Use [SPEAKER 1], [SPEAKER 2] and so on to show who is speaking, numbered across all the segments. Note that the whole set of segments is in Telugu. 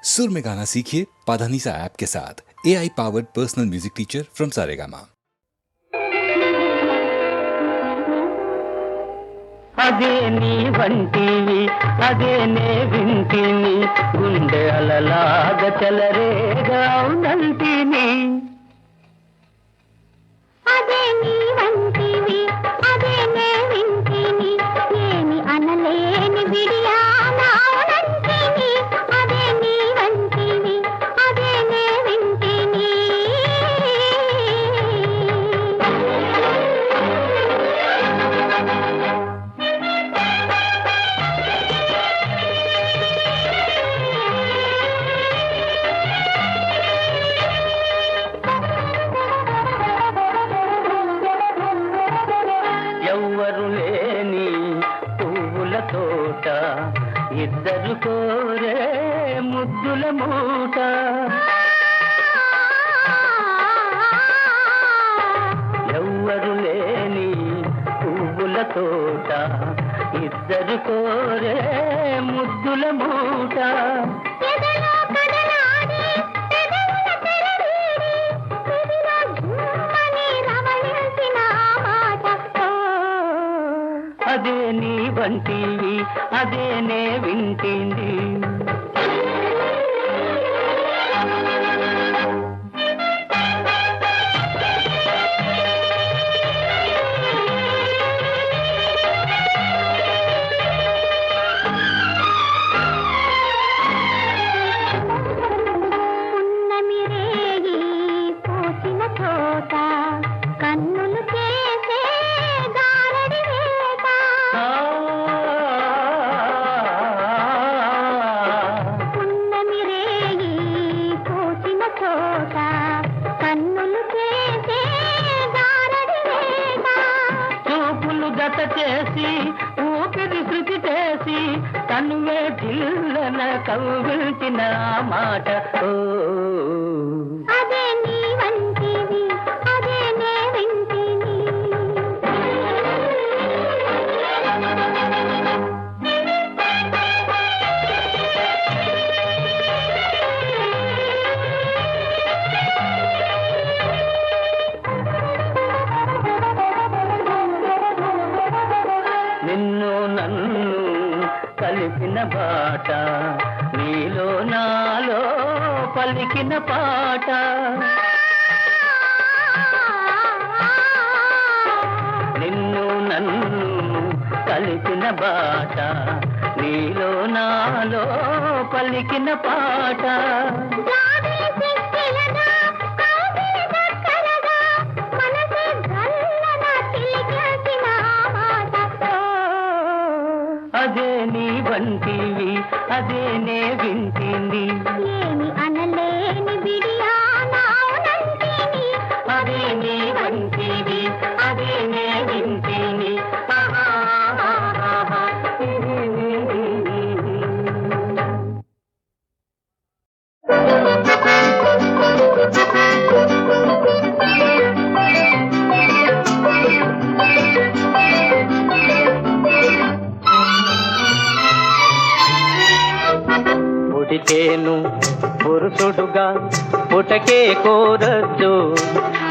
[SPEAKER 1] सुर में गाना सीखिए पाधानीसा ऐप के साथ। AI powered personal music teacher from Saregama.
[SPEAKER 2] అదే నీ వంటివి అదే నే వింటిని గుండె అలలాగ చలరేగా నంటిని
[SPEAKER 3] అదే నీ వంటివి అదే నే వింటిని ఏమి అనలేని విడియానా నంటిని అదే నీ వంటివి అదే నే వింటిని
[SPEAKER 2] ఎవ్వరు లేని పువ్వుల తోట ఇద్దరు కోరే ముద్దుల మూట ఎవ్వరు లేని పువ్వుల తోట ఇద్దరు కోరే ముద్దుల మూట
[SPEAKER 3] ఎదలో కదలాడి పెదవుల తెరవీడి చెవిలో ఝుమ్మని రవళించిన మాట
[SPEAKER 2] అదే నీ వంటివి అదే నే వింటింది
[SPEAKER 3] పున్నమి రేగి పూసిన తోట కన్నులు చేసే గారడి వేట పున్నమి రేగి పూసిన తోట కన్నులు చేసే గారడి వేట
[SPEAKER 2] చూపులు గత చేసి ఊపిరి శృతి చేసి తనువే జిల్లన కవ్విల్చిన మాట ఓ
[SPEAKER 3] అదే నీ వంటివి అదే నే వింటిని
[SPEAKER 2] నిన్ను నన్ను కలిపిన బాట నీలో నాలో పలికిన పాట నిన్ను నన్ను కలిపిన బాట నీలో నాలో పలికిన పాట
[SPEAKER 3] జాబిలి సిక్కిలనా కౌగిలి దక్కరగా మనసే గల్లన తిలికేసిన మాట
[SPEAKER 2] అదే నీ వంటివి అదే నే వింటింది
[SPEAKER 3] ఏమి అనలేని బిడియానా నంటిని
[SPEAKER 2] అదే నీ వంటివి అదే నే వింటిని పుడితేను పురుషుడుగా పుటకే కోరద్దు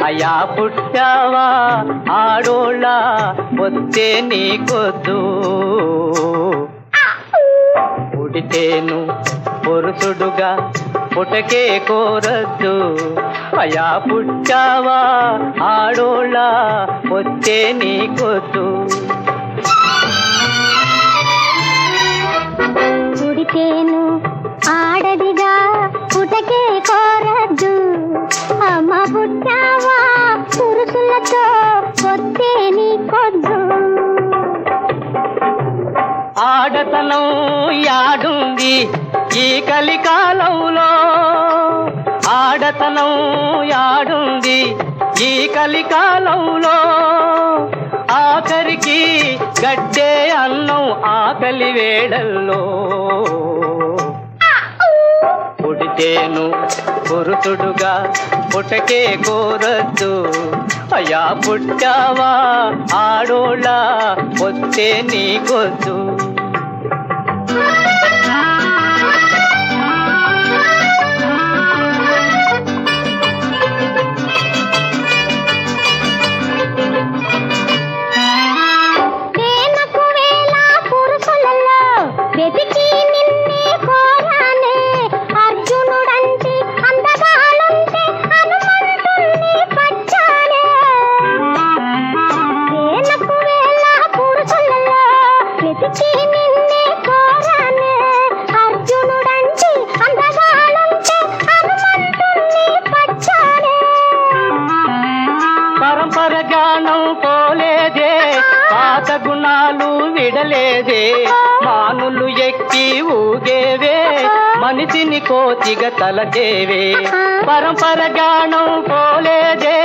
[SPEAKER 2] అయా పుట్టావా ఆడోళ్ళ వస్తే నీకొద్దు పుడితేను పురుషుడుగా పుటకే కోరద్దు అయా పుట్టావా ఆడోళ్ళ వస్తే నీకొద్దు
[SPEAKER 3] పుడితేను ఆడదిగా పుటకే కోరద్దు అమ్మ పుట్టావా పురుషులతో వస్తే నీకొద్దు
[SPEAKER 2] ఆడతనం యాడుంది ఈ కలికాలంలో ఆడతనం యాడుంది ఈ కలికాలంలో ఆఖరికి గడ్డే అన్నం ఆకలి వేళల్లో పుడితేను పురుషుడుగా పుటకే కోరద్దు అయా పుట్టావా ఆడోళ్ళ వస్తే నీకొద్దు విడలేదే మానులు ఎక్కి ఊగేవే మనిషిని కోతిగా తలచేవే పరంపర గానం పోలేదే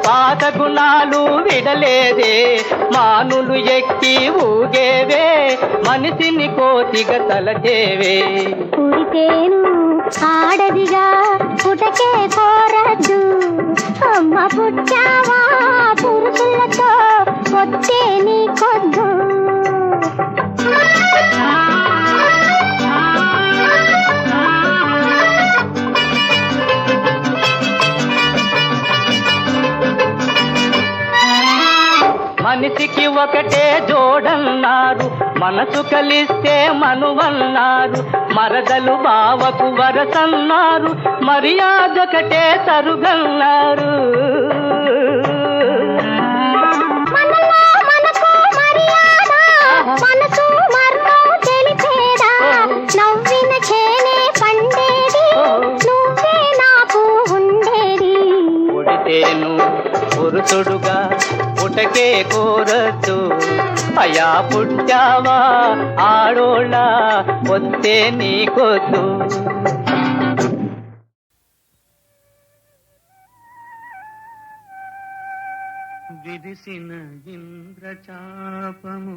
[SPEAKER 2] పాత గుణాలు విడలేదే మానులు ఎక్కి ఊగేవే మనిషిని కోతిగా తలచేవే
[SPEAKER 3] పుడితేను ఆడదిగా పుటకే కోరద్దు అమ్మ పుట్టావా పురుషులతో వస్తే నీకొద్దు
[SPEAKER 2] మనిషికి ఒకటే జోడన్నారు మనసు కలిస్తే మనువన్నారు మరదలు బావకు వరసన్నారు మర్యాదొకటే తరుగన్నారు
[SPEAKER 3] మనలో మనకు మర్యాద మనసు మర్మం తెలిపేదా నవ్విన చేనే పండేది నువ్వే నాకు ఉండేది
[SPEAKER 2] పుడితేను పురుషుడుగా పుటకే కోరద్దు అయా పుట్టావా ఆడోళ్ళ వస్తే నీకొద్దు విరిసిన ఇంద్రచాపము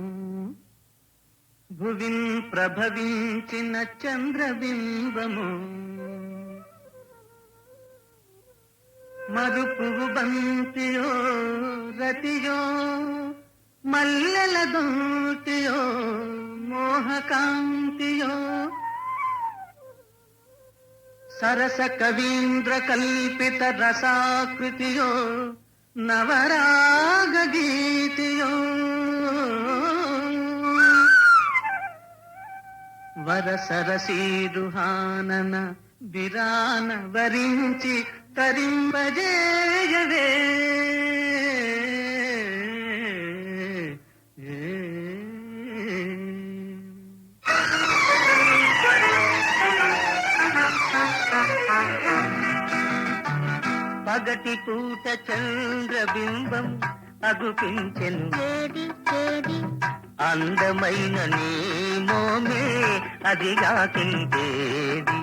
[SPEAKER 2] భువిన్ ప్రభవించిన చంద్రబింబము మరుపువు బంతియో రతియో మల్లెల దూతియో మోహకాంతియో సరస కవీంద్ర కల్పిత రసాకృతియో నవరాగ గీతియో వరసరసీరుహానన విరాన వరించి తరింపజేయవే పగటి పూట చంద్రబింబం అగుపించెను అందమైన నీ మోమే అదిగాకిందేది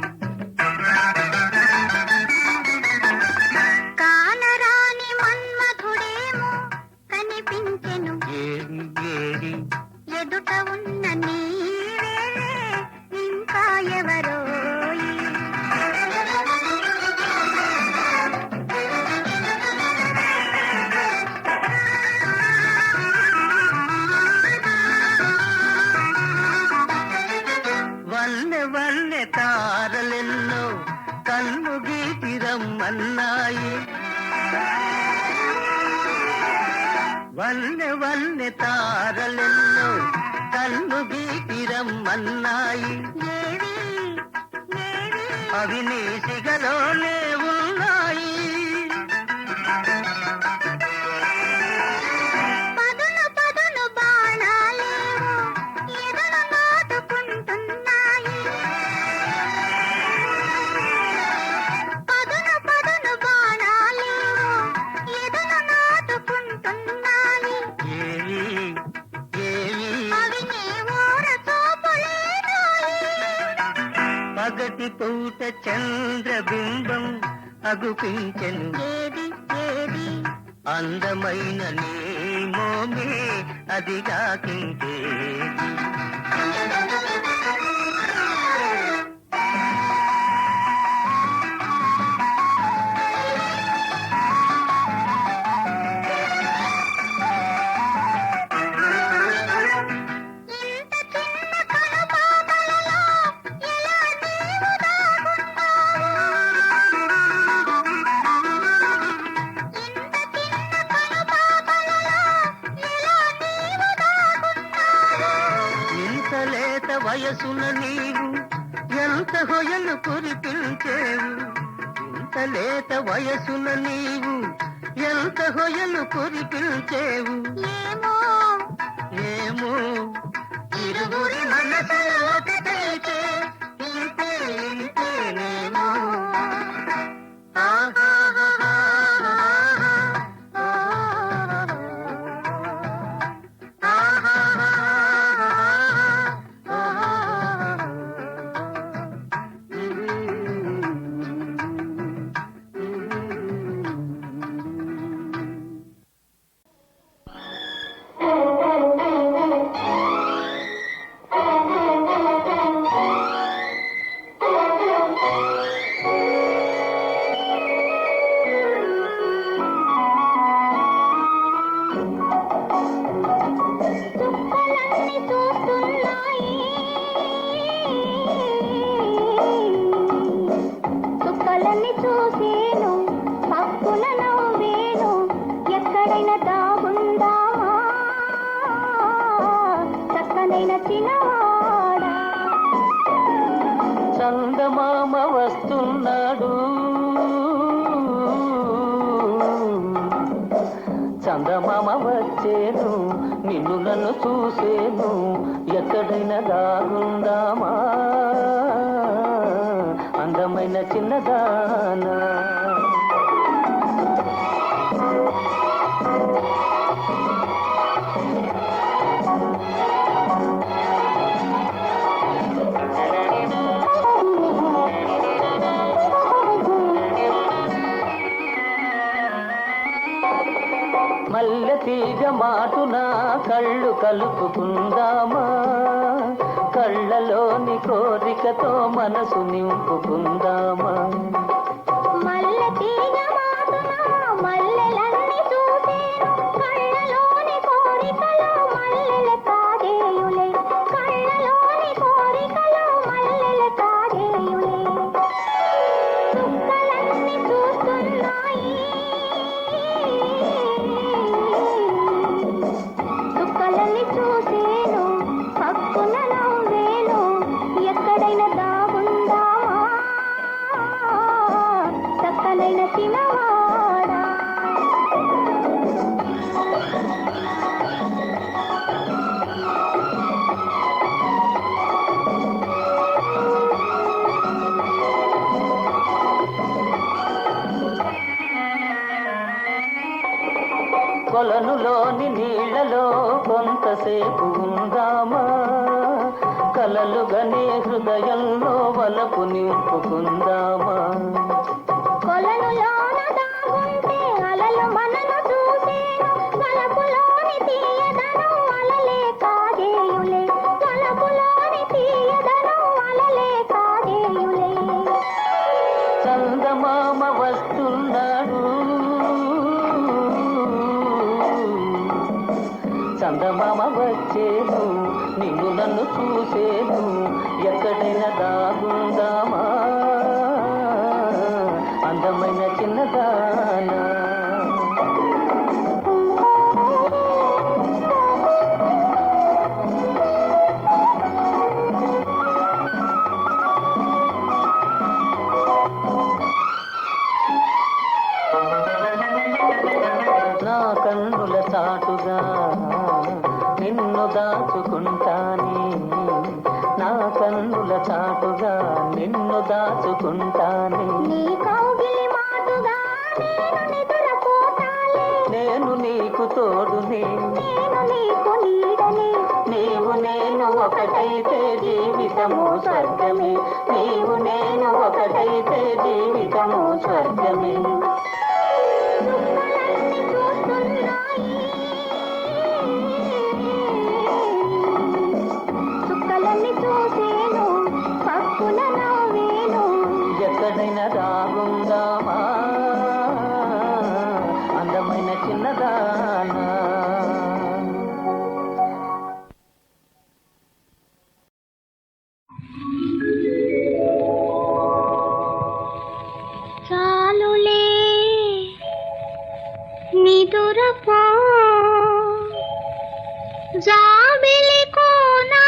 [SPEAKER 3] కానరాని మన్మధుడేమో కనిపించెను
[SPEAKER 2] ఏది
[SPEAKER 3] ఎదుట ఉన్న నీవే ఇంకా ఎవరో
[SPEAKER 2] వల్లె వల్లె తారలెన్నో కన్ను గీతిరమ్మన్నాయి వల్లె వల్లె తారలెన్నో కన్ను గీతిరమ్మన్నాయి అవి నీ సిగలోనే ఉన్నాయి
[SPEAKER 3] పదును పదును బాణాలేవో ఎదను నాటుకుంటున్నాయి పదును పదును బాణాలేవో ఎదను నాటుకుంటున్నాయి
[SPEAKER 2] ఏవి
[SPEAKER 3] అవి నీ ఊర చూపులేనోయి
[SPEAKER 2] పగటి పూట చంద్రబింబం అగుపించెను
[SPEAKER 3] ఏది
[SPEAKER 2] అందమైన నీ మోమే అదిగాకిందేది
[SPEAKER 3] ఇంత చిన్న కనుపాపలలో ఎలా నీవు దాగున్నావు ఇంత చిన్న కనుపాపలలో ఎలా నీవు దాగున్నావు
[SPEAKER 2] ఇంత లేత వయసున నీవు ఎంత హొయలు కురిపించేవు ఇంత లేత వయసున నీవు ఎంత హొయలు కురిపించేవు
[SPEAKER 3] ఏమో
[SPEAKER 2] ఏమో ఇరువురి మనసులు ఒకటైతే ఇంతే ఇంతేనేమో చందమామ వస్తున్నాడు, చందమామ వచ్చేను, నిన్ను నన్ను చూసేను, ఎక్కడైనా దాగుందామా అందమైన చిన్నదానా. మల్లె తీగ మాటున కళ్ళు కలుపుకుందామా, కళ్ళలోని కోరికతో మనసు నింపుకుందామా.
[SPEAKER 3] మల్లె తీగ మాటున మల్లెలన్నీ చూసేను, కళ్ళలోని కోరికలో మల్లెల తాగేయులే, కళ్ళలోని కోరికలో మల్లెల తాగేయులే. చుక్కలన్నీ చూస్తున్నాయి, చుక్కలన్నీ చూసేను, పక్కున నవ్వేను, ఎక్కడైనా దాగుందామా చక్కనైన చిన్నవాడా.
[SPEAKER 2] కొలనులోని నీళ్లలో కొంతసేపు ఉందామా, కలలుగనే హృదయంలో వలపు నింపుకుందామా.
[SPEAKER 3] కొలనులోన దాగుంటే అలలు మనను చూసేను, వలపులోని తీయదనం అలలే కాగేయులే, వలపులోని తీయదనం అలలే కాగేయులే.
[SPEAKER 2] చందమామ వస్తున్నాడు, చందమామ వచ్చేను, నిన్ను నన్ను చూసేను, ఎక్కడైనా దాగుందామా అందమైన చిన్నదానా. నా కన్నుల చాటుగా నిన్ను దాచుకుంటానే, నా కన్నుల చాటుగా నిన్ను దాచుకుంటానే.
[SPEAKER 3] నీ కౌగిలి మాటుగా నేను నిద్రపోతాలే,
[SPEAKER 2] నేను నీకు తోడునే,
[SPEAKER 3] నేను నీకు నీడనే,
[SPEAKER 2] నీవు నేను ఒకటైతే జీవితము స్వర్గమే, నీవు నేను ఒకటైతే జీవితము స్వర్గమే.
[SPEAKER 3] చుక్కలన్నీ చూస్తున్నాయి, చుక్కలన్నీ చూసేను, పక్కున నవ్వేను,
[SPEAKER 2] ఎక్కడైనా దాగుందామా అందమైన చిన్నదానా.
[SPEAKER 3] చాలులే నిదురపో జాబిలి కోనా,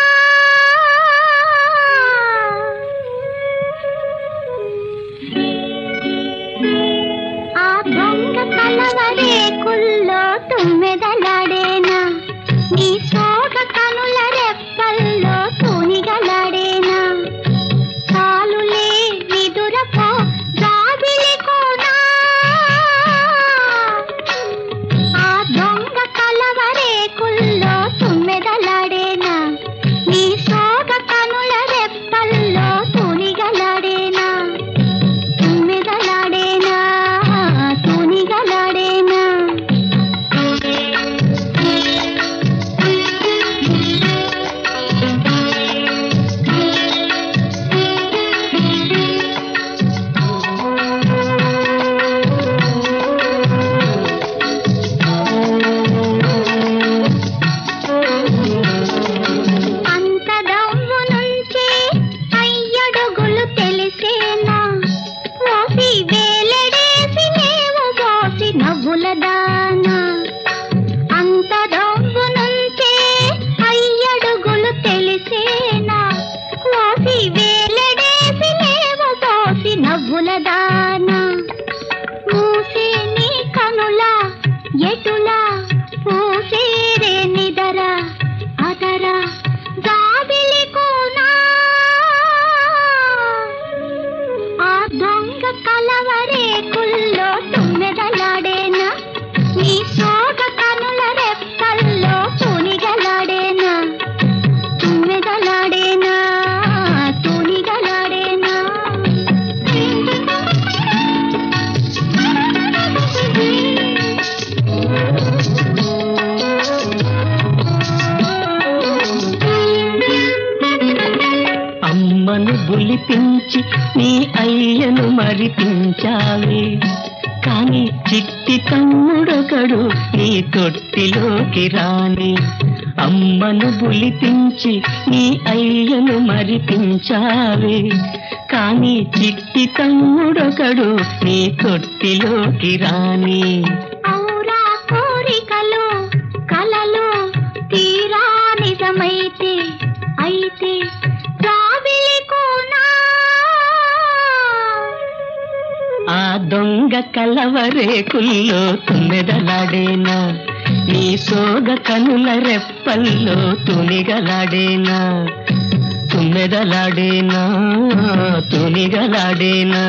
[SPEAKER 3] దొంగ కలవరేకుల్లో తుమ్మెదలాడేనా నీ సోగ కనుల రెప్పల్లో తునిగలాడేనా తుమ్మెదలాడేనా తునిగలాడేనా
[SPEAKER 2] అమ్మను బులిపించి నీ అయ్యను మరిపించావే కాని చిట్టి తమ్ముడొకడు నీ తొట్టిలోకి రాని అమ్మను బులిపించి నీ అయ్యను మరిపించావే కాని చిట్టి తమ్ముడొకడు నీ తొట్టిలోకి రాని
[SPEAKER 3] ఔరా కోరికలు కలలు తీరా నిజమైతే అయితే జాబిలి కోనా
[SPEAKER 2] ఆ దొంగ కలవరేకుల్లో తుమ్మెదలాడేనా నీ సోగ కనుల రెప్పల్లో తునిగలాడేనా తుమ్మెదలాడేనా తునిగలాడేనా